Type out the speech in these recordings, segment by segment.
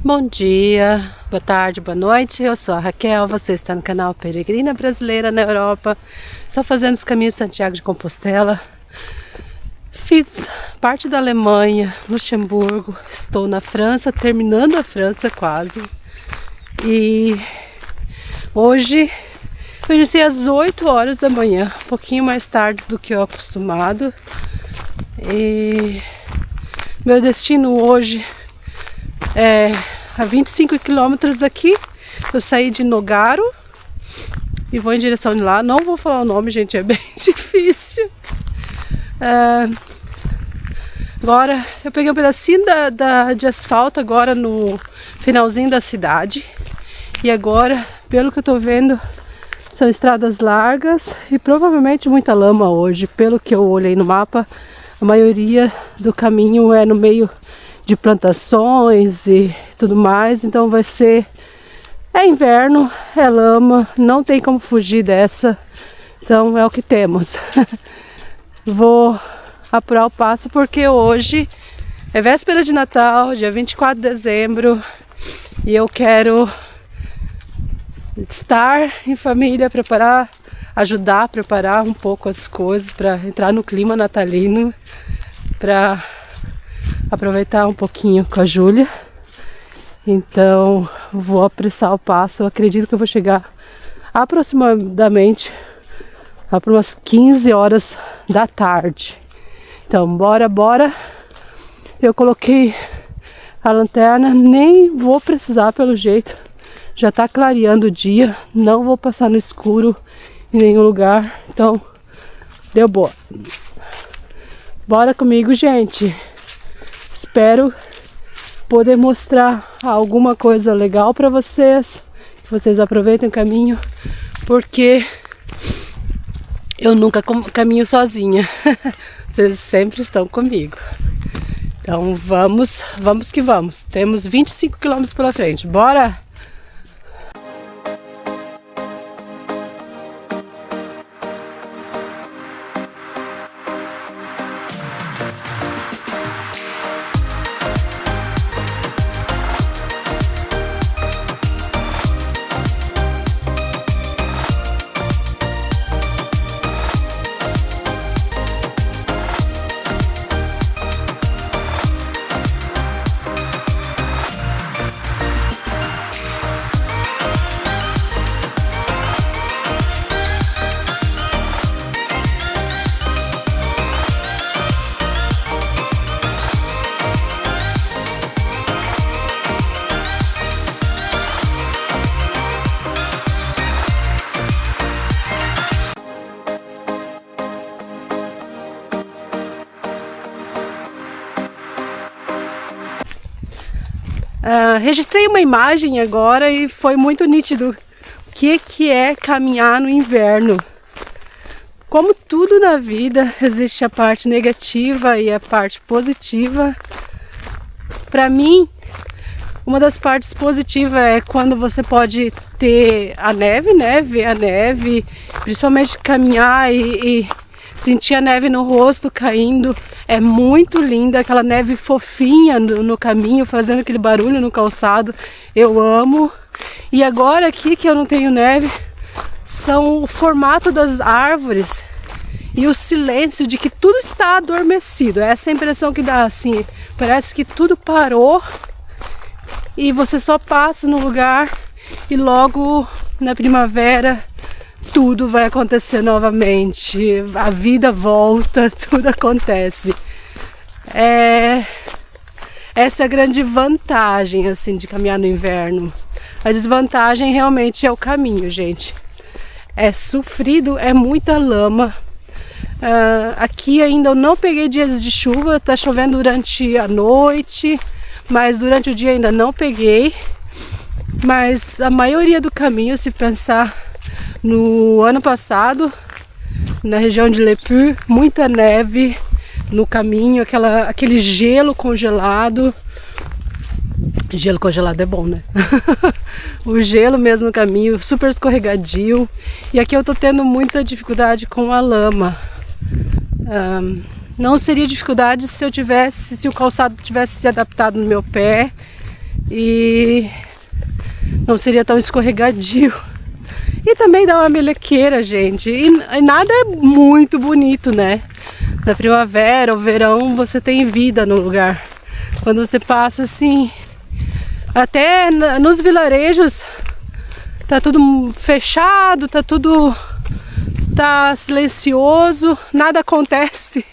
Bom dia, boa tarde, boa noite. Eu sou a Raquel, você está no canal Peregrina Brasileira na Europa. Estou fazendo os caminhos de Santiago de Compostela. Fiz parte da Alemanha, Luxemburgo, estou na França, terminando a França quase. E hoje eu iniciei às 8 horas da manhã, um pouquinho mais tarde do que o acostumado. E meu destino hoje é a 25 quilômetros daqui. Eu saí de Nogaro e vou em direção de lá. Não vou falar o nome, gente, é bem difícil. Agora eu peguei um pedacinho de asfalto agora no finalzinho da cidade. E agora, pelo que eu tô vendo, são estradas largas e provavelmente muita lama hoje. Pelo que eu olhei no mapa, a maioria do caminho é no meio de plantações e tudo mais, então vai ser, é inverno, é lama, não tem como fugir dessa, então é o que temos. Vou apurar o passo porque hoje é véspera de Natal, dia 24 de dezembro, e eu quero estar em família, ajudar a preparar um pouco as coisas para entrar no clima natalino, para aproveitar um pouquinho com a Júlia. Então vou apressar o passo. Eu acredito que eu vou chegar aproximadamente para umas 15 horas da tarde. Então bora. Eu coloquei a lanterna, nem vou precisar pelo jeito. Já tá clareando o dia, não vou passar no escuro em nenhum lugar. Então deu boa. Bora comigo, gente. Espero poder mostrar alguma coisa legal para vocês. Que vocês aproveitem o caminho, porque eu nunca caminho sozinha. Vocês sempre estão comigo. Então vamos que vamos. Temos 25 quilômetros pela frente. Bora! Registrei uma imagem agora e foi muito nítido o que é caminhar no inverno. Como tudo na vida, existe a parte negativa e a parte positiva. Para mim, uma das partes positivas é quando você pode ter a neve, né? Ver a neve, principalmente caminhar e sentir a neve no rosto caindo. É muito linda, aquela neve fofinha no caminho, fazendo aquele barulho no calçado. Eu amo. E agora aqui que eu não tenho neve, são o formato das árvores e o silêncio de que tudo está adormecido. Essa é a impressão que dá, assim. Parece que tudo parou e você só passa no lugar e logo na primavera tudo vai acontecer novamente, a vida volta, tudo acontece. Essa é a grande vantagem, assim, de caminhar no inverno. A desvantagem realmente é o caminho, gente. É sofrido, é muita lama. Aqui ainda eu não peguei dias de chuva, tá chovendo durante a noite, mas durante o dia ainda não peguei. Mas a maioria do caminho, se pensar no ano passado, na região de Le Puy, muita neve no caminho, aquele gelo congelado. Gelo congelado é bom, né? O gelo mesmo no caminho, super escorregadio. E aqui eu tô tendo muita dificuldade com a lama. Não seria dificuldade se o calçado tivesse se adaptado no meu pé e não seria tão escorregadio. E também dá uma melequeira, gente. E nada é muito bonito, né? Na primavera ou verão você tem vida no lugar. Quando você passa assim, até nos vilarejos, tá tudo fechado, tá silencioso, nada acontece.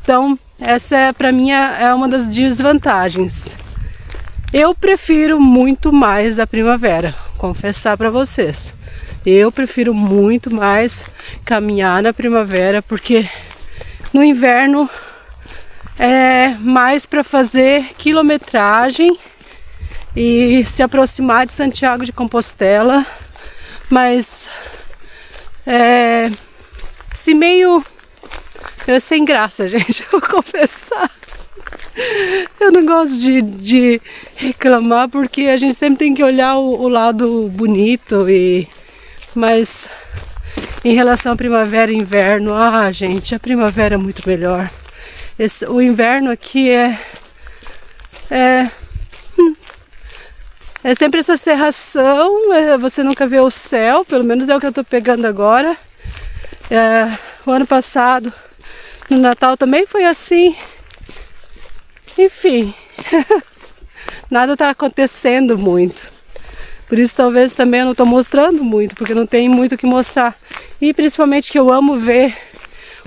Então, essa para mim é uma das desvantagens. Eu prefiro muito mais a primavera, confessar para vocês. Eu prefiro muito mais caminhar na primavera, porque no inverno é mais para fazer quilometragem e se aproximar de Santiago de Compostela, mas se meio sem graça, gente, eu vou confessar. Eu não gosto de reclamar, porque a gente sempre tem que olhar o lado bonito, mas em relação à primavera e inverno, gente, a primavera é muito melhor. O inverno aqui é sempre essa cerração, você nunca vê o céu, pelo menos é o que eu tô pegando agora. O ano passado, no Natal também foi assim. Enfim, nada está acontecendo muito. Por isso talvez também eu não estou mostrando muito, porque não tem muito o que mostrar. E principalmente que eu amo ver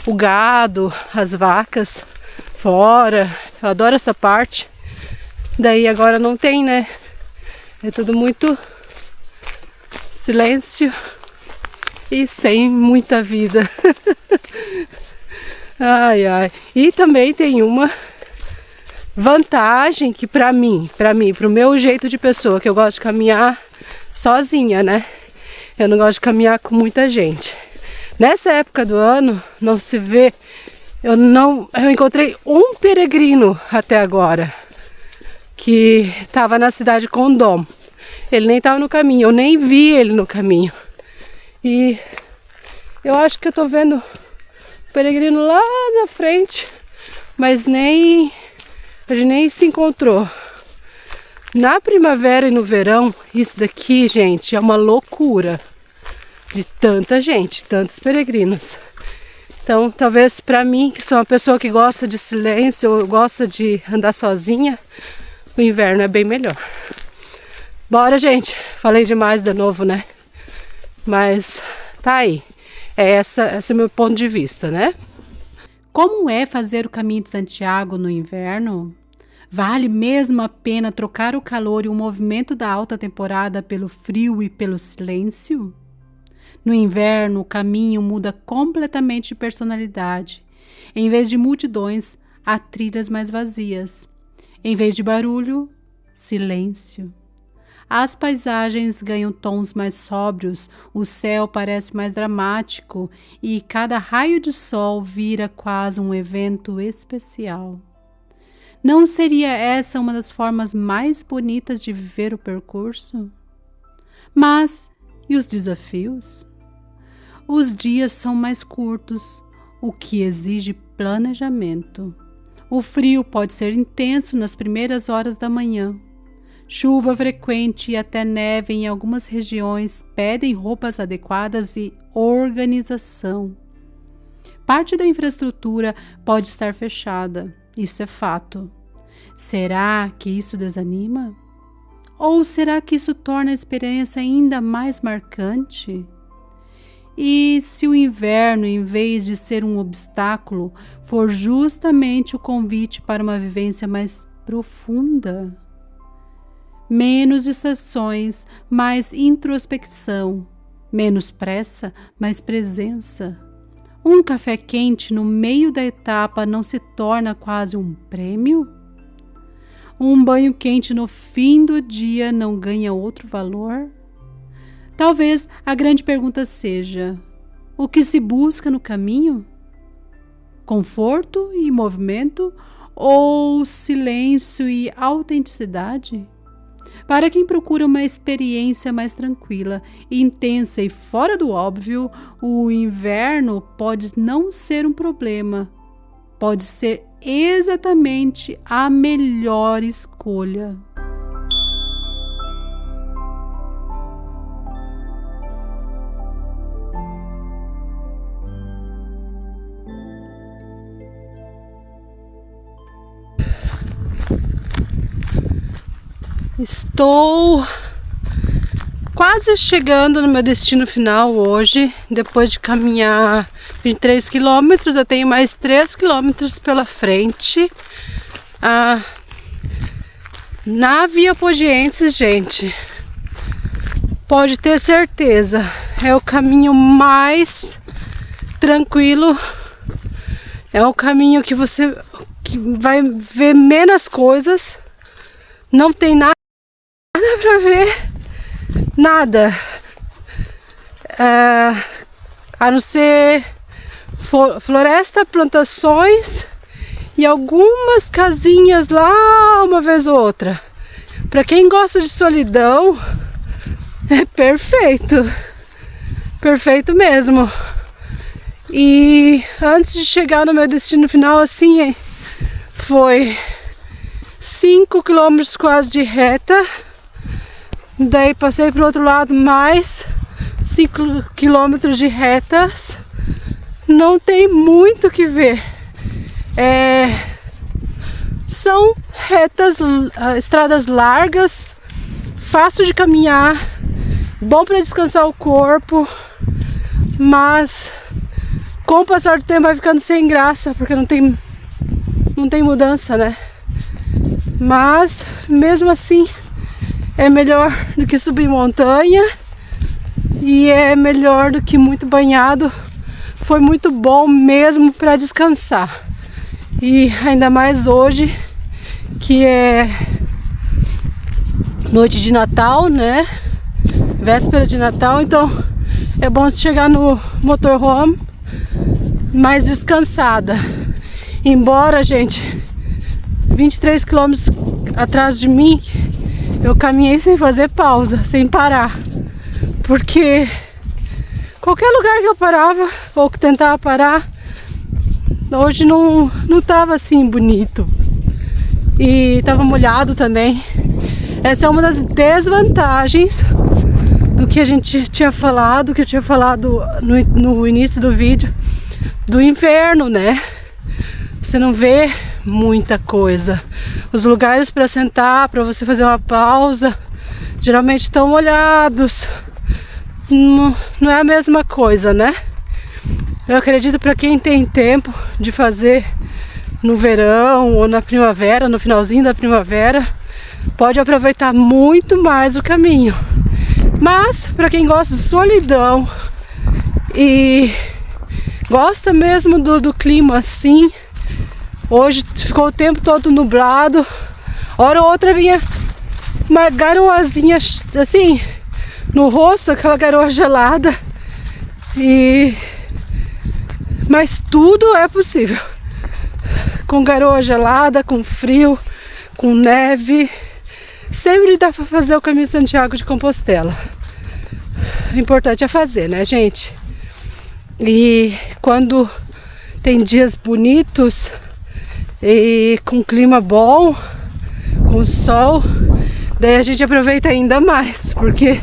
o gado, as vacas fora. Eu adoro essa parte. Daí agora não tem, né? É tudo muito silêncio e sem muita vida. Ai, ai. E também tem uma vantagem que para mim, pro meu jeito de pessoa, que eu gosto de caminhar sozinha, né? Eu não gosto de caminhar com muita gente. Nessa época do ano não se vê, eu encontrei um peregrino até agora que estava na cidade de Condom. Ele nem estava no caminho, eu nem vi ele no caminho. E eu acho que eu tô vendo o peregrino lá na frente, mas a gente nem se encontrou. Na primavera e no verão, isso daqui, gente, é uma loucura. De tanta gente, tantos peregrinos. Então, talvez para mim, que sou uma pessoa que gosta de silêncio, ou gosta de andar sozinha, o inverno é bem melhor. Bora, gente. Falei demais de novo, né? Mas tá aí. Esse é o meu ponto de vista, né? Como é fazer o caminho de Santiago no inverno? Vale mesmo a pena trocar o calor e o movimento da alta temporada pelo frio e pelo silêncio? No inverno, o caminho muda completamente de personalidade. Em vez de multidões, há trilhas mais vazias. Em vez de barulho, silêncio. As paisagens ganham tons mais sóbrios, o céu parece mais dramático e cada raio de sol vira quase um evento especial. Não seria essa uma das formas mais bonitas de viver o percurso? Mas, e os desafios? Os dias são mais curtos, o que exige planejamento. O frio pode ser intenso nas primeiras horas da manhã. Chuva frequente e até neve em algumas regiões pedem roupas adequadas e organização. Parte da infraestrutura pode estar fechada, isso é fato. Será que isso desanima? Ou será que isso torna a experiência ainda mais marcante? E se o inverno, em vez de ser um obstáculo, for justamente o convite para uma vivência mais profunda? Menos estações, mais introspecção. Menos pressa, mais presença. Um café quente no meio da etapa não se torna quase um prêmio? Um banho quente no fim do dia não ganha outro valor? Talvez a grande pergunta seja: o que se busca no caminho? Conforto e movimento ou silêncio e autenticidade? Para quem procura uma experiência mais tranquila, intensa e fora do óbvio, o inverno pode não ser um problema. Pode ser exatamente a melhor escolha. Estou quase chegando no meu destino final hoje. Depois de caminhar 23 quilômetros, eu tenho mais 3 quilômetros pela frente. Na Via Pogienses, gente, pode ter certeza, é o caminho mais tranquilo. É o caminho que você vai ver menos coisas. Não tem nada pra ver, nada, a não ser floresta, plantações e algumas casinhas lá uma vez ou outra. Para quem gosta de solidão, é perfeito, perfeito mesmo. E antes de chegar no meu destino final, assim, foi 5 quilômetros quase de reta. Daí passei para o outro lado, mais 5 quilômetros de retas. Não tem muito o que ver. São retas, estradas largas, fácil de caminhar, bom para descansar o corpo, mas com o passar do tempo vai ficando sem graça, porque não tem mudança, né? Mas mesmo assim é melhor do que subir montanha e é melhor do que muito banhado. Foi muito bom mesmo para descansar. E ainda mais hoje, que é noite de Natal, né? Véspera de Natal, então é bom chegar no motorhome mais descansada. Embora, gente, 23 quilômetros atrás de mim, eu caminhei sem fazer pausa, sem parar, porque qualquer lugar que eu parava ou que tentava parar, hoje não tava assim bonito e tava molhado também. Essa é uma das desvantagens do que a gente tinha falado, que eu tinha falado no início do vídeo, do inverno, né? Você não vê muita coisa. Os lugares para sentar, para você fazer uma pausa, geralmente estão molhados. Não é a mesma coisa, né? Eu acredito, para quem tem tempo de fazer no verão ou na primavera, no finalzinho da primavera, pode aproveitar muito mais o caminho. Mas para quem gosta de solidão e gosta mesmo do clima assim, hoje ficou o tempo todo nublado, hora ou outra vinha uma garoazinha assim no rosto, aquela garoa gelada, mas tudo é possível. Com garoa gelada, com frio, com neve, sempre dá para fazer o caminho de Santiago de Compostela. O importante é fazer, né, gente? E quando tem dias bonitos e com clima bom, com sol, daí a gente aproveita ainda mais, porque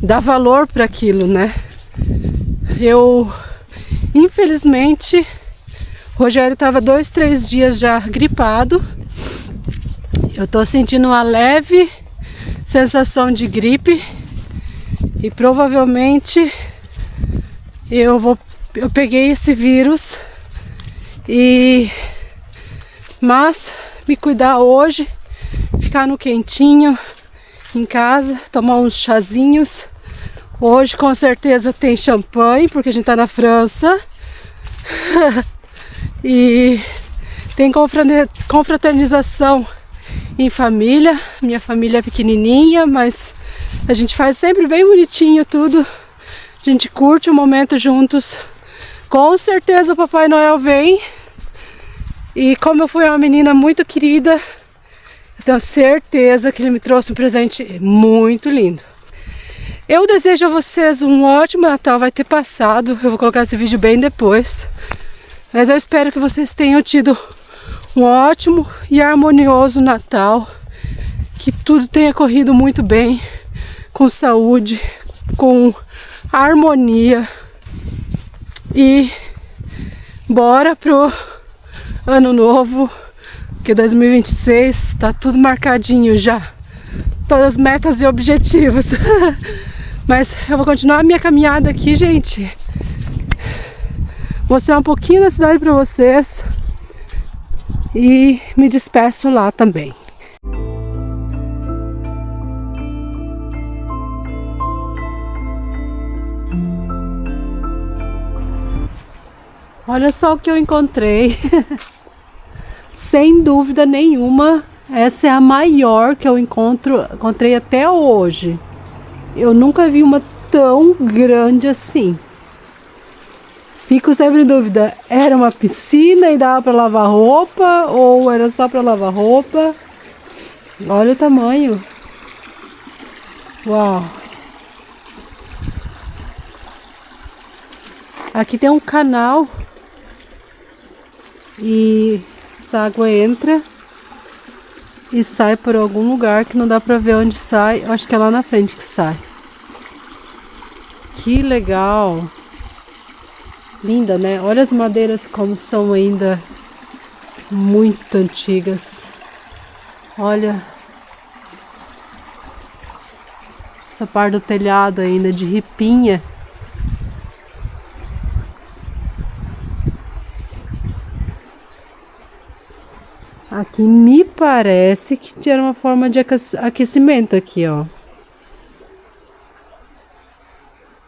dá valor para aquilo, né? Eu, infelizmente, o Rogério estava 2, 3 dias já gripado. Eu tô sentindo uma leve sensação de gripe e provavelmente eu peguei esse vírus, mas me cuidar hoje, ficar no quentinho em casa, tomar uns chazinhos. Hoje com certeza tem champanhe, porque a gente tá na França. E tem confraternização em família. Minha família é pequenininha, mas a gente faz sempre bem bonitinho tudo. A gente curte o momento juntos. Com certeza o Papai Noel vem. E como eu fui uma menina muito querida, eu tenho certeza que ele me trouxe um presente muito lindo. Eu desejo a vocês um ótimo Natal. Vai ter passado, eu vou colocar esse vídeo bem depois. Mas eu espero que vocês tenham tido um ótimo e harmonioso Natal. Que tudo tenha corrido muito bem, com saúde, com harmonia. E bora pro ano novo, que 2026 tá tudo marcadinho já. todas as metas e objetivos. Mas eu vou continuar a minha caminhada aqui, gente. Mostrar um pouquinho da cidade pra vocês. E me despeço lá também. Olha só o que eu encontrei. Sem dúvida nenhuma, essa é a maior que eu encontrei até hoje. Eu nunca vi uma tão grande assim. Fico sempre em dúvida, era uma piscina e dava para lavar roupa ou era só para lavar roupa? Olha o tamanho. Uau. Aqui tem um canal e essa água entra e sai por algum lugar que não dá pra ver onde sai. Eu acho que é lá na frente que sai. Que legal! Linda, né? Olha as madeiras como são ainda muito antigas. Olha essa parte do telhado ainda de ripinha. Aqui me parece que tinha uma forma de aquecimento aqui, ó.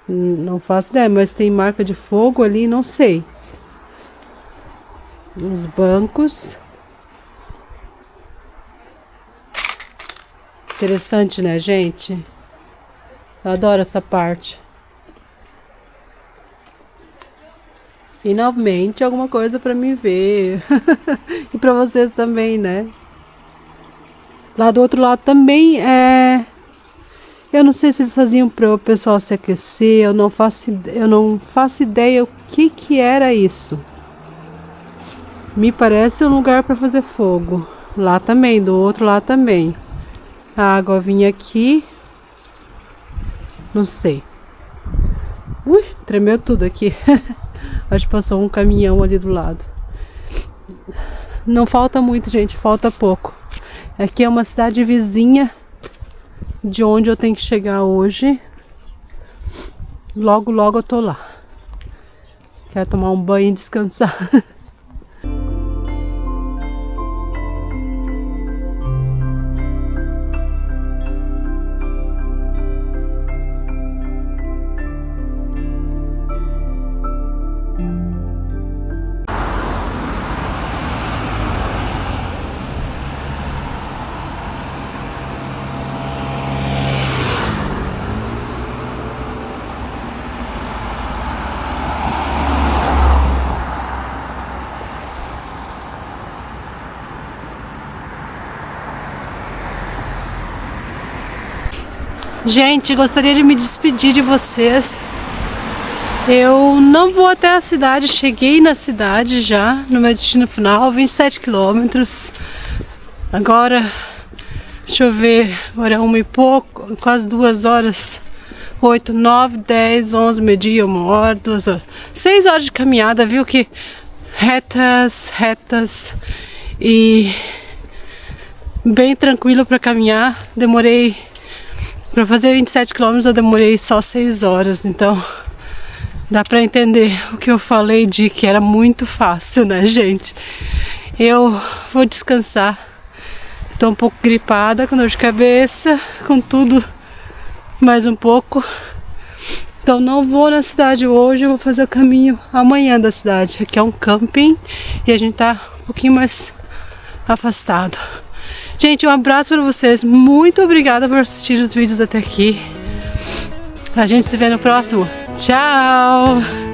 Não faço ideia, mas tem marca de fogo ali, não sei. Os bancos. Interessante, né, gente? Eu adoro essa parte. Finalmente alguma coisa pra mim ver. E pra vocês também, né? Lá do outro lado também é... Eu não sei se eles faziam para o pessoal se aquecer. Eu não faço ideia o que era isso. Me parece um lugar para fazer fogo. Lá também, do outro lado também. A água vinha aqui. Não sei. Ui, tremeu tudo aqui. Acho que passou um caminhão ali do lado. Não falta muito, gente, falta pouco. Aqui é uma cidade vizinha de onde eu tenho que chegar hoje. Logo, logo eu tô lá. Quero tomar um banho e descansar. Gente, gostaria de me despedir de vocês. Eu não vou até a cidade, cheguei na cidade já, no meu destino final, 27 quilômetros. Agora, deixa eu ver, agora é 1 e pouco, quase 2 horas, 8, 9, 10, 11, meio-dia, 1 hora, 2 horas. 6 horas de caminhada, viu que retas e bem tranquilo para caminhar. Demorei... Para fazer 27 km eu demorei só 6 horas, então dá para entender o que eu falei de que era muito fácil, né, gente? Eu vou descansar. Estou um pouco gripada, com dor de cabeça, com tudo mais um pouco. Então não vou na cidade hoje, eu vou fazer o caminho amanhã da cidade. Aqui é um camping e a gente tá um pouquinho mais afastado. Gente, um abraço para vocês. Muito obrigada por assistir os vídeos até aqui. A gente se vê no próximo. Tchau!